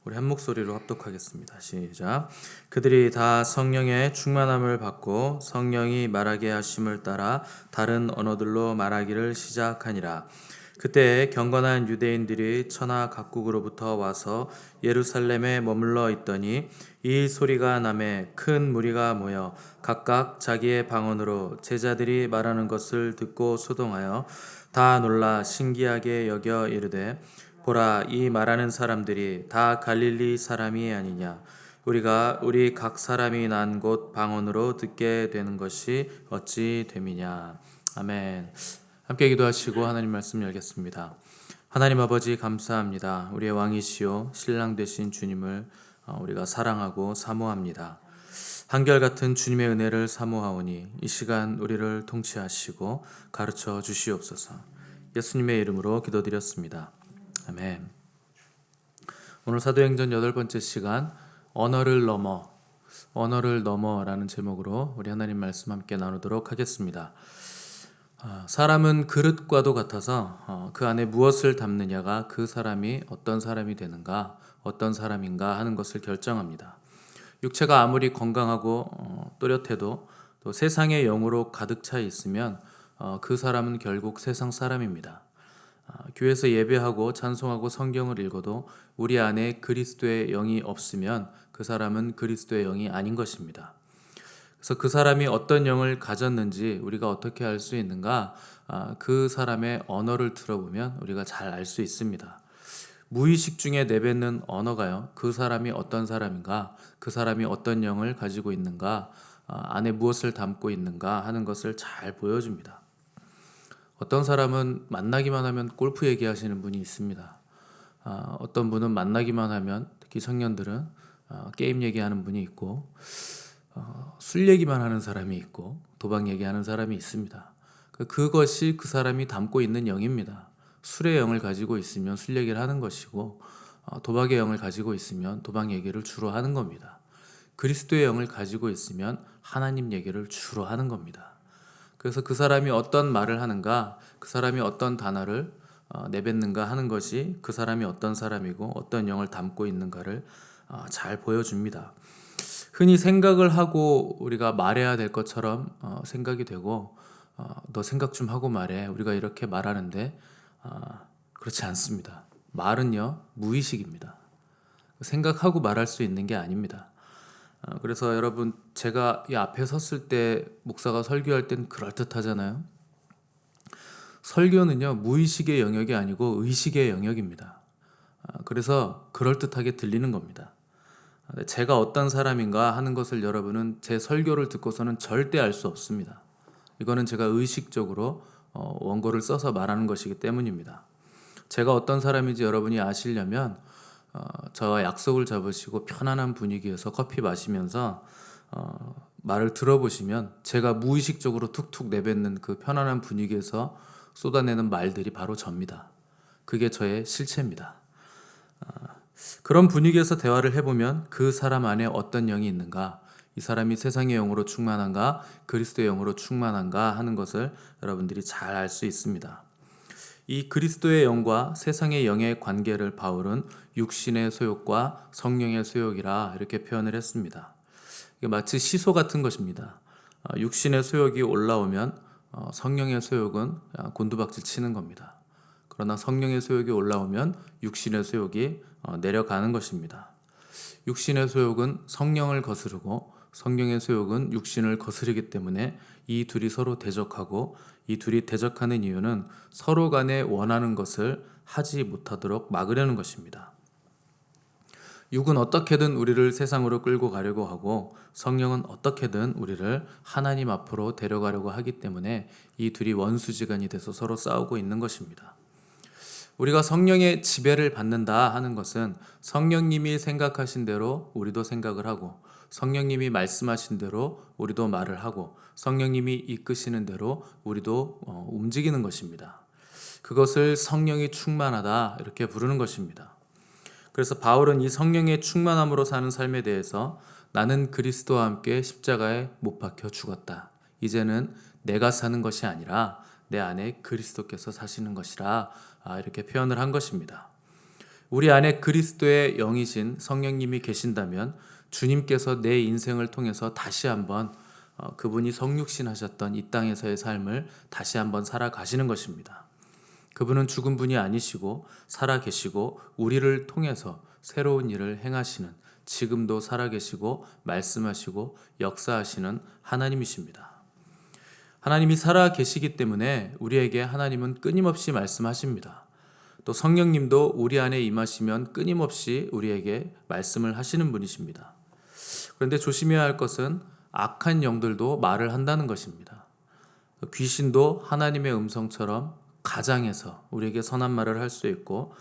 우리 한 목소리로 합독하겠습니다. 시작. 그들이 다 성령의 충만함을 받고 성령이 말하게 하심을 따라 다른 언어들로 말하기를 시작하니라. 그때 경건한 유대인들이 천하 각국으로부터 와서 예루살렘에 머물러 있더니 이 소리가 나매 큰 무리가 모여 각각 자기의 방언으로 제자들이 말하는 것을 듣고 소동하여 다 놀라 신기하게 여겨 이르되 보라, 이 말하는 사람들이 다 갈릴리 사람이 아니냐. 우리가 우리 각 사람이 난 곳 방언으로 듣게 되는 것이 어찌 됨이냐. 아멘. 함께 기도하시고 하나님 말씀 열겠습니다. 하나님 아버지 감사합니다. 우리의 왕이시요 신랑 되신 주님을 우리가 사랑하고 사모합니다. 한결같은 주님의 은혜를 사모하오니 이 시간 우리를 통치하시고 가르쳐 주시옵소서. 예수님의 이름으로 기도드렸습니다. 아멘. 오늘 사도행전 8번째 시간 언어를 넘어라는 제목으로 우리 하나님 말씀 함께 나누도록 하겠습니다. 사람은 그릇과도 같아서 그 안에 무엇을 담느냐가 그 사람이 어떤 사람이 되는가, 어떤 사람인가 하는 것을 결정합니다. 육체가 아무리 건강하고 또렷해도 또 세상의 영으로 가득 차 있으면 그 사람은 결국 세상 사람입니다. 교회에서 예배하고 찬송하고 성경을 읽어도 우리 안에 그리스도의 영이 없으면 그 사람은 그리스도의 영이 아닌 것입니다. 그래서 그 사람이 어떤 영을 가졌는지 우리가 어떻게 알 수 있는가? 그 사람의 언어를 들어보면 우리가 잘 알 수 있습니다. 무의식 중에 내뱉는 언어가요, 그 사람이 어떤 사람인가, 그 사람이 어떤 영을 가지고 있는가, 안에 무엇을 담고 있는가 하는 것을 잘 보여줍니다. 어떤 사람은 만나기만 하면 골프 얘기하시는 분이 있습니다. 어떤 분은 만나기만 하면, 특히 청년들은 게임 얘기하는 분이 있고, 술 얘기만 하는 사람이 있고, 도박 얘기하는 사람이 있습니다. 그것이 그 사람이 담고 있는 영입니다. 술의 영을 가지고 있으면 술 얘기를 하는 것이고, 도박의 영을 가지고 있으면 도박 얘기를 주로 하는 겁니다. 그리스도의 영을 가지고 있으면 하나님 얘기를 주로 하는 겁니다. 그래서 그 사람이 어떤 말을 하는가, 그 사람이 어떤 단어를 내뱉는가 하는 것이 그 사람이 어떤 사람이고 어떤 영을 담고 있는가를 잘 보여줍니다. 흔히 생각을 하고 우리가 말해야 될 것처럼 생각이 되고, 너 생각 좀 하고 말해, 우리가 이렇게 말하는데 그렇지 않습니다. 말은요, 무의식입니다. 생각하고 말할 수 있는 게 아닙니다. 그래서 여러분, 제가 이 앞에 섰을 때 목사가 설교할 땐 그럴듯하잖아요. 설교는요, 무의식의 영역이 아니고 의식의 영역입니다. 그래서 그럴듯하게 들리는 겁니다. 제가 어떤 사람인가 하는 것을 여러분은 제 설교를 듣고서는 절대 알 수 없습니다. 이거는 제가 의식적으로 원고를 써서 말하는 것이기 때문입니다. 제가 어떤 사람인지 여러분이 아시려면 저와 약속을 잡으시고 편안한 분위기에서 커피 마시면서 말을 들어보시면 제가 무의식적으로 툭툭 내뱉는 그 편안한 분위기에서 쏟아내는 말들이 바로 접니다. 그게 저의 실체입니다. 그런 분위기에서 대화를 해보면 그 사람 안에 어떤 영이 있는가, 이 사람이 세상의 영으로 충만한가, 그리스도의 영으로 충만한가 하는 것을 여러분들이 잘 알 수 있습니다. 이 그리스도의 영과 세상의 영의 관계를 바울은 육신의 소욕과 성령의 소욕이라 이렇게 표현을 했습니다. 이게 마치 시소 같은 것입니다. 육신의 소욕이 올라오면 성령의 소욕은 곤두박질 치는 겁니다. 그러나 성령의 소욕이 올라오면 육신의 소욕이 내려가는 것입니다. 육신의 소욕은 성령을 거스르고 성령의 소욕은 육신을 거스르기 때문에 이 둘이 서로 대적하고, 이 둘이 대적하는 이유는 서로 간에 원하는 것을 하지 못하도록 막으려는 것입니다. 육은 어떻게든 우리를 세상으로 끌고 가려고 하고, 성령은 어떻게든 우리를 하나님 앞으로 데려가려고 하기 때문에 이 둘이 원수지간이 돼서 서로 싸우고 있는 것입니다. 우리가 성령의 지배를 받는다 하는 것은 성령님이 생각하신 대로 우리도 생각을 하고, 성령님이 말씀하신 대로 우리도 말을 하고, 성령님이 이끄시는 대로 우리도 움직이는 것입니다. 그것을 성령이 충만하다 이렇게 부르는 것입니다. 그래서 바울은 이 성령의 충만함으로 사는 삶에 대해서 나는 그리스도와 함께 십자가에 못 박혀 죽었다. 이제는 내가 사는 것이 아니라 내 안에 그리스도께서 사시는 것이라 이렇게 표현을 한 것입니다. 우리 안에 그리스도의 영이신 성령님이 계신다면 주님께서 내 인생을 통해서 다시 한번 그분이 성육신 하셨던 이 땅에서의 삶을 다시 한번 살아가시는 것입니다. 그분은 죽은 분이 아니시고 살아계시고 우리를 통해서 새로운 일을 행하시는, 지금도 살아계시고 말씀하시고 역사하시는 하나님이십니다. 하나님이 살아계시기 때문에 우리에게 하나님은 끊임없이 말씀하십니다. 또 성령님도 우리 안에 임하시면 끊임없이 우리에게 말씀을 하시는 분이십니다. 그런데 조심해야 할 것은 악한 영들도 말을 한다는 것입니다. 귀신도 하나님의 음성처럼 가장해서 우리에게 선한 말을 할 수 있고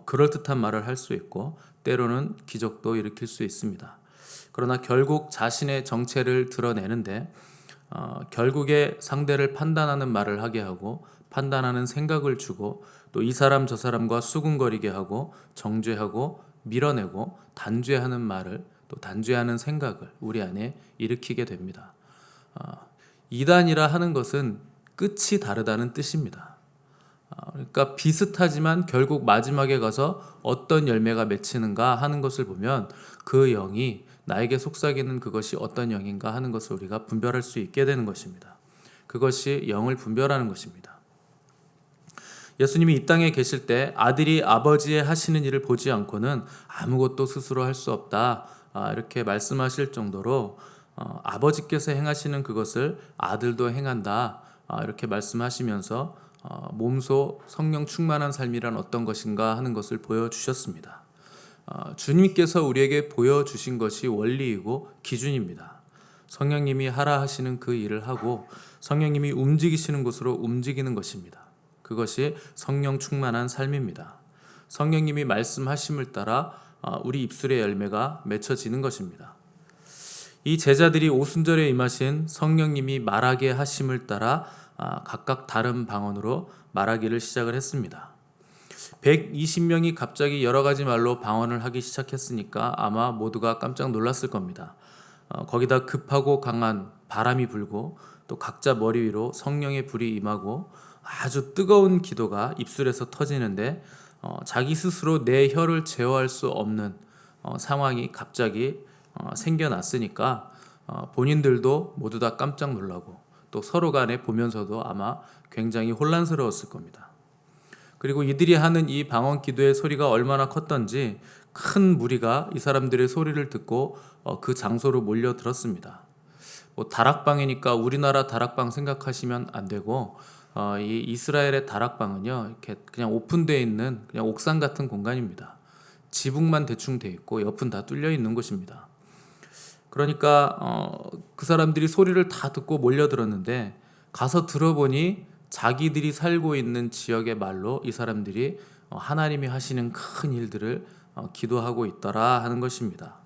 그럴듯한 말을 할 수 있고 때로는 기적도 일으킬 수 있습니다. 그러나 결국 자신의 정체를 드러내는데 결국에 상대를 판단하는 말을 하게 하고 판단하는 생각을 주고 또 이 사람 저 사람과 수군거리게 하고 정죄하고 밀어내고 단죄하는 말을 또 단죄하는 생각을 우리 안에 일으키게 됩니다. 이단이라 하는 것은 끝이 다르다는 뜻입니다. 그러니까 비슷하지만 결국 마지막에 가서 어떤 열매가 맺히는가 하는 것을 보면 그 영이 나에게 속삭이는 그것이 어떤 영인가 하는 것을 우리가 분별할 수 있게 되는 것입니다. 그것이 영을 분별하는 것입니다. 예수님이 이 땅에 계실 때 아들이 아버지의 하시는 일을 보지 않고는 아무것도 스스로 할 수 없다, 이렇게 말씀하실 정도로 아버지께서 행하시는 그것을 아들도 행한다, 이렇게 말씀하시면서 몸소 성령 충만한 삶이란 어떤 것인가 하는 것을 보여주셨습니다. 주님께서 우리에게 보여주신 것이 원리이고 기준입니다. 성령님이 하라 하시는 그 일을 하고 성령님이 움직이시는 곳으로 움직이는 것입니다. 그것이 성령 충만한 삶입니다. 성령님이 말씀하심을 따라 우리 입술의 열매가 맺혀지는 것입니다. 이 제자들이 오순절에 임하신 성령님이 말하게 하심을 따라 각각 다른 방언으로 말하기를 시작을 했습니다. 120명이 갑자기 여러 가지 말로 방언을 하기 시작했으니까 아마 모두가 깜짝 놀랐을 겁니다. 거기다 급하고 강한 바람이 불고 또 각자 머리 위로 성령의 불이 임하고 아주 뜨거운 기도가 입술에서 터지는데 자기 스스로 내 혀를 제어할 수 없는 상황이 갑자기 생겨났으니까 본인들도 모두 다 깜짝 놀라고 또 서로 간에 보면서도 아마 굉장히 혼란스러웠을 겁니다. 그리고 이들이 하는 이 방언 기도의 소리가 얼마나 컸던지 큰 무리가 이 사람들의 소리를 듣고 그 장소로 몰려들었습니다. 다락방이니까 우리나라 다락방 생각하시면 안 되고 이 이스라엘의 다락방은요, 이렇게 그냥 오픈되어 있는 그냥 옥상 같은 공간입니다. 지붕만 대충 돼 있고 옆은 다 뚫려 있는 곳입니다. 그러니까 그 사람들이 소리를 다 듣고 몰려들었는데 가서 들어보니 자기들이 살고 있는 지역의 말로 이 사람들이 하나님이 하시는 큰 일들을 기도하고 있더라 하는 것입니다.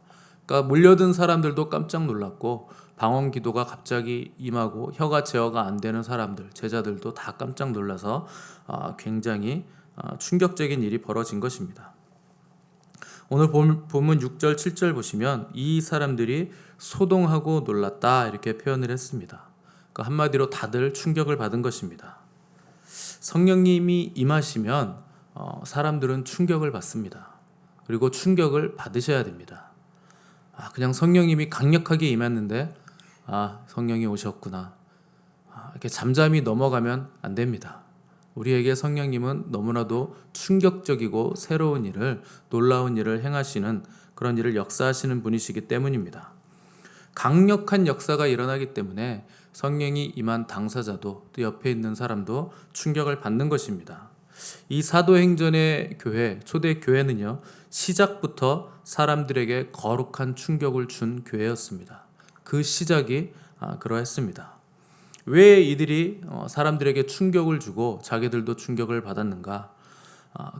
그러니까 몰려든 사람들도 깜짝 놀랐고 방언 기도가 갑자기 임하고 혀가 제어가 안 되는 사람들, 제자들도 다 깜짝 놀라서 굉장히 충격적인 일이 벌어진 것입니다. 오늘 본문 6절, 7절 보시면 이 사람들이 소동하고 놀랐다 이렇게 표현을 했습니다. 그러니까 한마디로 다들 충격을 받은 것입니다. 성령님이 임하시면 사람들은 충격을 받습니다. 그리고 충격을 받으셔야 됩니다. 그냥 성령님이 강력하게 임했는데 성령이 오셨구나, 이렇게 잠잠히 넘어가면 안 됩니다. 우리에게 성령님은 너무나도 충격적이고 새로운 일을, 놀라운 일을 행하시는 그런 일을 역사하시는 분이시기 때문입니다. 강력한 역사가 일어나기 때문에 성령이 임한 당사자도 또 옆에 있는 사람도 충격을 받는 것입니다. 이 사도행전의 교회, 초대 교회는요, 시작부터 사람들에게 거룩한 충격을 준 교회였습니다. 그 시작이 그러했습니다. 왜 이들이 사람들에게 충격을 주고 자기들도 충격을 받았는가?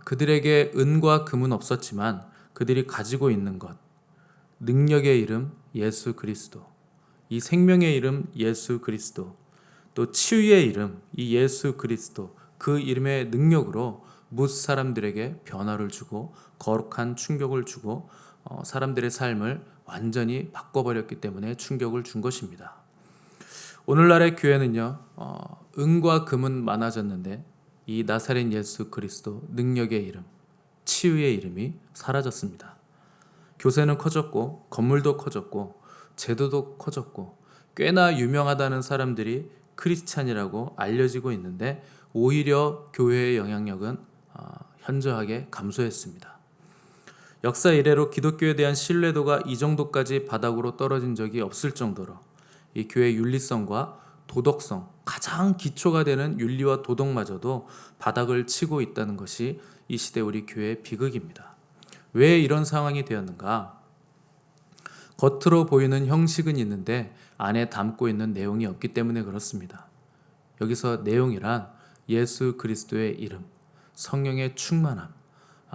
그들에게 은과 금은 없었지만 그들이 가지고 있는 것, 능력의 이름 예수 그리스도, 이 생명의 이름 예수 그리스도, 또 치유의 이름 이 예수 그리스도, 그 이름의 능력으로 뭇 사람들에게 변화를 주고 거룩한 충격을 주고 사람들의 삶을 완전히 바꿔버렸기 때문에 충격을 준 것입니다. 오늘날의 교회는요, 은과 금은 많아졌는데 이 나사렛 예수 그리스도, 능력의 이름, 치유의 이름이 사라졌습니다. 교세는 커졌고 건물도 커졌고 제도도 커졌고 꽤나 유명하다는 사람들이 크리스찬이라고 알려지고 있는데 오히려 교회의 영향력은 현저하게 감소했습니다. 역사 이래로 기독교에 대한 신뢰도가 이 정도까지 바닥으로 떨어진 적이 없을 정도로 이 교회의 윤리성과 도덕성, 가장 기초가 되는 윤리와 도덕마저도 바닥을 치고 있다는 것이 이 시대 우리 교회의 비극입니다. 왜 이런 상황이 되었는가? 겉으로 보이는 형식은 있는데 안에 담고 있는 내용이 없기 때문에 그렇습니다. 여기서 내용이란 예수 그리스도의 이름, 성령의 충만함,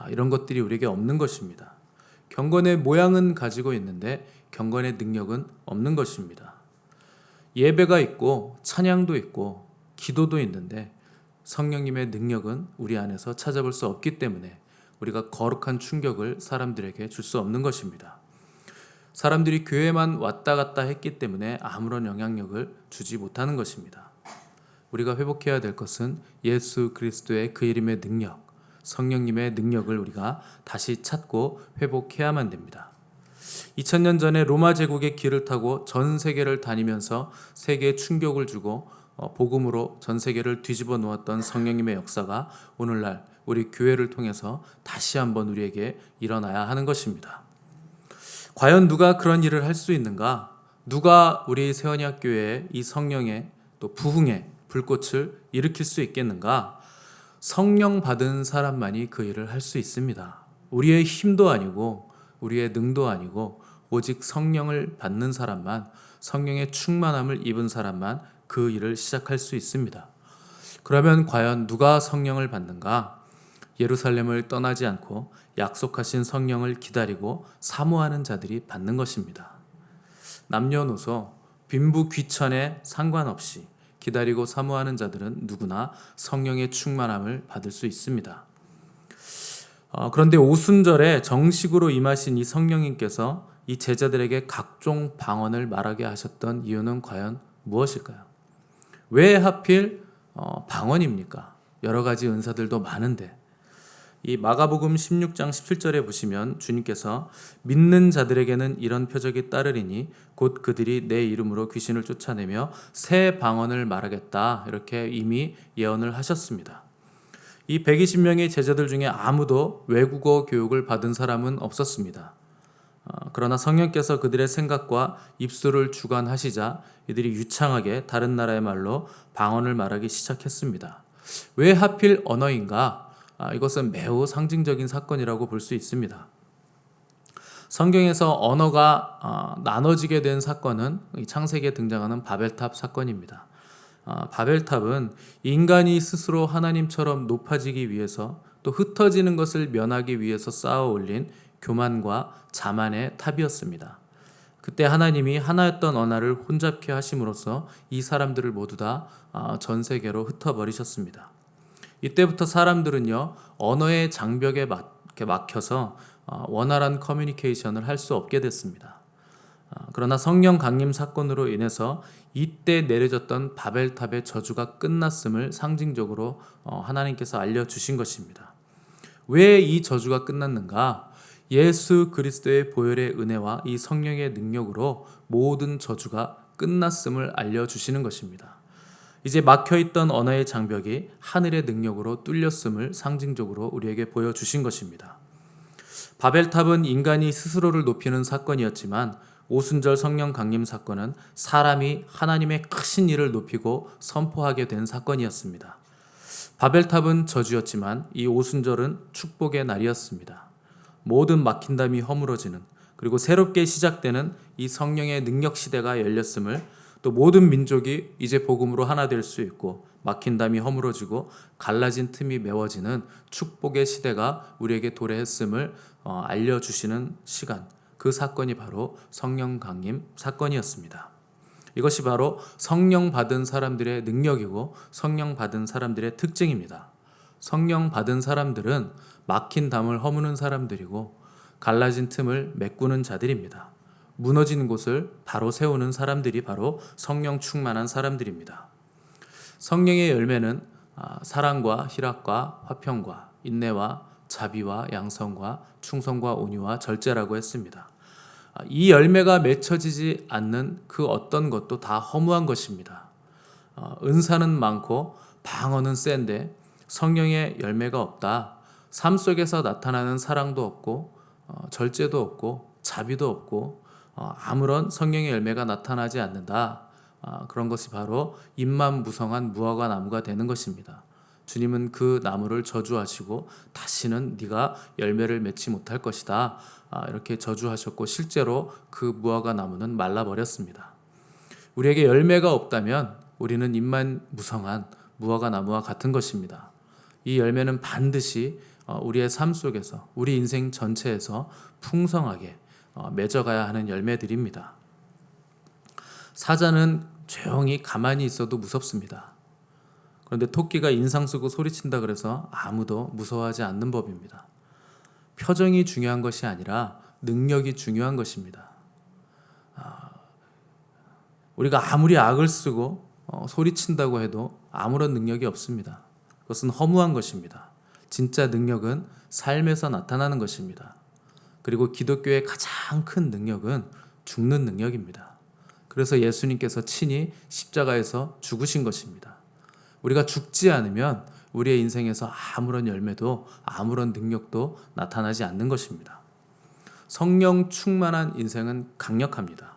이런 것들이 우리에게 없는 것입니다. 경건의 모양은 가지고 있는데 경건의 능력은 없는 것입니다. 예배가 있고 찬양도 있고 기도도 있는데 성령님의 능력은 우리 안에서 찾아볼 수 없기 때문에 우리가 거룩한 충격을 사람들에게 줄 수 없는 것입니다. 사람들이 교회만 왔다 갔다 했기 때문에 아무런 영향력을 주지 못하는 것입니다. 우리가 회복해야 될 것은 예수 그리스도의 그 이름의 능력, 성령님의 능력을 우리가 다시 찾고 회복해야만 됩니다. 2000년 전에 로마 제국의 길을 타고 전 세계를 다니면서 세계에 충격을 주고 복음으로 전 세계를 뒤집어 놓았던 성령님의 역사가 오늘날 우리 교회를 통해서 다시 한번 우리에게 일어나야 하는 것입니다. 과연 누가 그런 일을 할 수 있는가? 누가 우리 세원이학교에 이 성령의 또 부흥의 불꽃을 일으킬 수 있겠는가? 성령 받은 사람만이 그 일을 할 수 있습니다. 우리의 힘도 아니고 우리의 능도 아니고 오직 성령을 받는 사람만, 성령의 충만함을 입은 사람만 그 일을 시작할 수 있습니다. 그러면 과연 누가 성령을 받는가? 예루살렘을 떠나지 않고 약속하신 성령을 기다리고 사모하는 자들이 받는 것입니다. 남녀노소, 빈부 귀천에 상관없이 기다리고 사모하는 자들은 누구나 성령의 충만함을 받을 수 있습니다. 그런데 오순절에 정식으로 임하신 이 성령님께서 이 제자들에게 각종 방언을 말하게 하셨던 이유는 과연 무엇일까요? 왜 하필 방언입니까? 여러 가지 은사들도 많은데 이 마가복음 16장 17절에 보시면 주님께서 믿는 자들에게는 이런 표적이 따르리니 곧 그들이 내 이름으로 귀신을 쫓아내며 새 방언을 말하겠다, 이렇게 이미 예언을 하셨습니다. 이 120명의 제자들 중에 아무도 외국어 교육을 받은 사람은 없었습니다. 그러나 성령께서 그들의 생각과 입술을 주관하시자 이들이 유창하게 다른 나라의 말로 방언을 말하기 시작했습니다. 왜 하필 언어인가? 이것은 매우 상징적인 사건이라고 볼 수 있습니다. 성경에서 언어가 나눠지게 된 사건은 창세기에 등장하는 바벨탑 사건입니다. 바벨탑은 인간이 스스로 하나님처럼 높아지기 위해서 또 흩어지는 것을 면하기 위해서 쌓아 올린 교만과 자만의 탑이었습니다. 그때 하나님이 하나였던 언어를 혼잡케 하심으로써 이 사람들을 모두 다 전 세계로 흩어버리셨습니다. 이때부터 사람들은요, 언어의 장벽에 막혀서 원활한 커뮤니케이션을 할 수 없게 됐습니다. 그러나 성령 강림 사건으로 인해서 이때 내려졌던 바벨탑의 저주가 끝났음을 상징적으로 하나님께서 알려주신 것입니다. 왜 이 저주가 끝났는가? 예수 그리스도의 보혈의 은혜와 이 성령의 능력으로 모든 저주가 끝났음을 알려주시는 것입니다. 이제 막혀있던 언어의 장벽이 하늘의 능력으로 뚫렸음을 상징적으로 우리에게 보여주신 것입니다. 바벨탑은 인간이 스스로를 높이는 사건이었지만 오순절 성령 강림 사건은 사람이 하나님의 크신 일을 높이고 선포하게 된 사건이었습니다. 바벨탑은 저주였지만 이 오순절은 축복의 날이었습니다. 모든 막힌 담이 허물어지는, 그리고 새롭게 시작되는 이 성령의 능력 시대가 열렸음을, 또 모든 민족이 이제 복음으로 하나 될 수 있고 막힌 담이 허물어지고 갈라진 틈이 메워지는 축복의 시대가 우리에게 도래했음을 알려주시는 시간, 그 사건이 바로 성령 강림 사건이었습니다. 이것이 바로 성령 받은 사람들의 능력이고 성령 받은 사람들의 특징입니다. 성령 받은 사람들은 막힌 담을 허무는 사람들이고 갈라진 틈을 메꾸는 자들입니다. 무너진 곳을 바로 세우는 사람들이 바로 성령 충만한 사람들입니다. 성령의 열매는 사랑과 희락과 화평과 인내와 자비와 양선과 충성과 온유와 절제라고 했습니다. 이 열매가 맺혀지지 않는 그 어떤 것도 다 허무한 것입니다. 은사는 많고 방언은 센데 성령의 열매가 없다. 삶 속에서 나타나는 사랑도 없고 절제도 없고 자비도 없고 아무런 성령의 열매가 나타나지 않는다. 그런 것이 바로 잎만 무성한 무화과 나무가 되는 것입니다. 주님은 그 나무를 저주하시고 다시는 네가 열매를 맺지 못할 것이다. 이렇게 저주하셨고 실제로 그 무화과 나무는 말라버렸습니다. 우리에게 열매가 없다면 우리는 잎만 무성한 무화과 나무와 같은 것입니다. 이 열매는 반드시 우리의 삶 속에서 우리 인생 전체에서 풍성하게 맺어가야 하는 열매들입니다. 사자는 조용히 가만히 있어도 무섭습니다. 그런데 토끼가 인상 쓰고 소리친다 그래서 아무도 무서워하지 않는 법입니다. 표정이 중요한 것이 아니라 능력이 중요한 것입니다. 우리가 아무리 악을 쓰고 소리친다고 해도 아무런 능력이 없습니다. 그것은 허무한 것입니다. 진짜 능력은 삶에서 나타나는 것입니다. 그리고 기독교의 가장 큰 능력은 죽는 능력입니다. 그래서 예수님께서 친히 십자가에서 죽으신 것입니다. 우리가 죽지 않으면 우리의 인생에서 아무런 열매도 아무런 능력도 나타나지 않는 것입니다. 성령 충만한 인생은 강력합니다.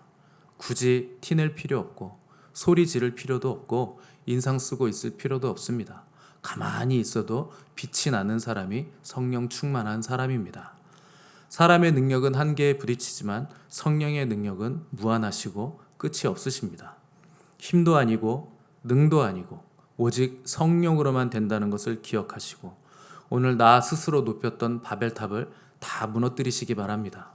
굳이 티낼 필요 없고 소리 지를 필요도 없고 인상 쓰고 있을 필요도 없습니다. 가만히 있어도 빛이 나는 사람이 성령 충만한 사람입니다. 사람의 능력은 한계에 부딪히지만 성령의 능력은 무한하시고 끝이 없으십니다. 힘도 아니고 능도 아니고 오직 성령으로만 된다는 것을 기억하시고 오늘 나 스스로 높였던 바벨탑을 다 무너뜨리시기 바랍니다.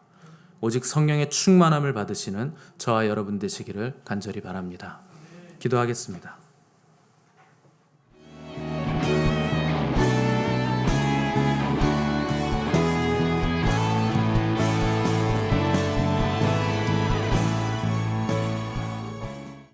오직 성령의 충만함을 받으시는 저와 여러분 되시기를 간절히 바랍니다. 기도하겠습니다.